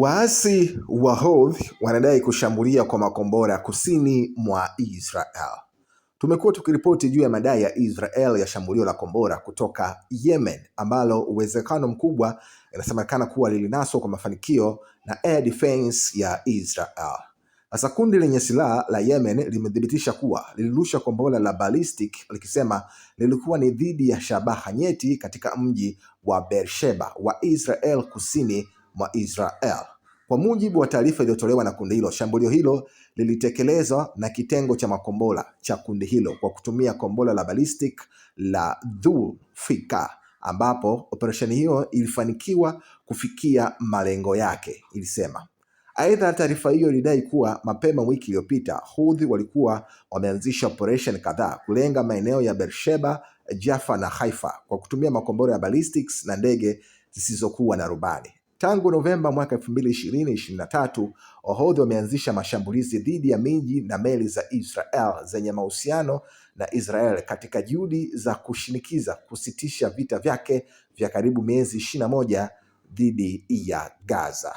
Waasi wa Houthi wanadai kushambulia kwa makombora kusini mwa Israel. Tumekuwa tukiripoti juu ya madai ya Israel ya shambulio la kombora kutoka Yemen ambalo uwezekano mkubwa inasemekana kuwa lilinaswa kwa mafanikio na Air Defense ya Israel. Sasa kundi lenye silaha la Yemen limethibitisha kuwa lilirusha kombora la ballistic likisema lilikuwa ni dhidi ya shabaha nyeti katika mji wa Beersheba wa Israel kusini mwa Israel. Kwa mujibu wa taarifa iliyotolewa na kundi hilo, shambulio hilo lilitekelezwa na kitengo cha makombora cha kundi hilo kwa kutumia kombora la ballistic la Dhul-Fiqar, ambapo operesheni hiyo ilifanikiwa kufikia malengo yake, ilisema. Aidha, taarifa hiyo ilidai kuwa mapema wiki iliyopita Houthi walikuwa wameanzisha operation kadhaa kulenga maeneo ya Beersheba, Jaffa na Haifa kwa kutumia makombora ya ballistics na ndege zisizokuwa na rubani. Tangu Novemba mwaka 2023, Houthi wameanzisha mashambulizi dhidi ya miji na meli za Israel zenye mahusiano na Israel katika juhudi za kushinikiza kusitisha vita vyake vya karibu miezi 21 dhidi ya Gaza.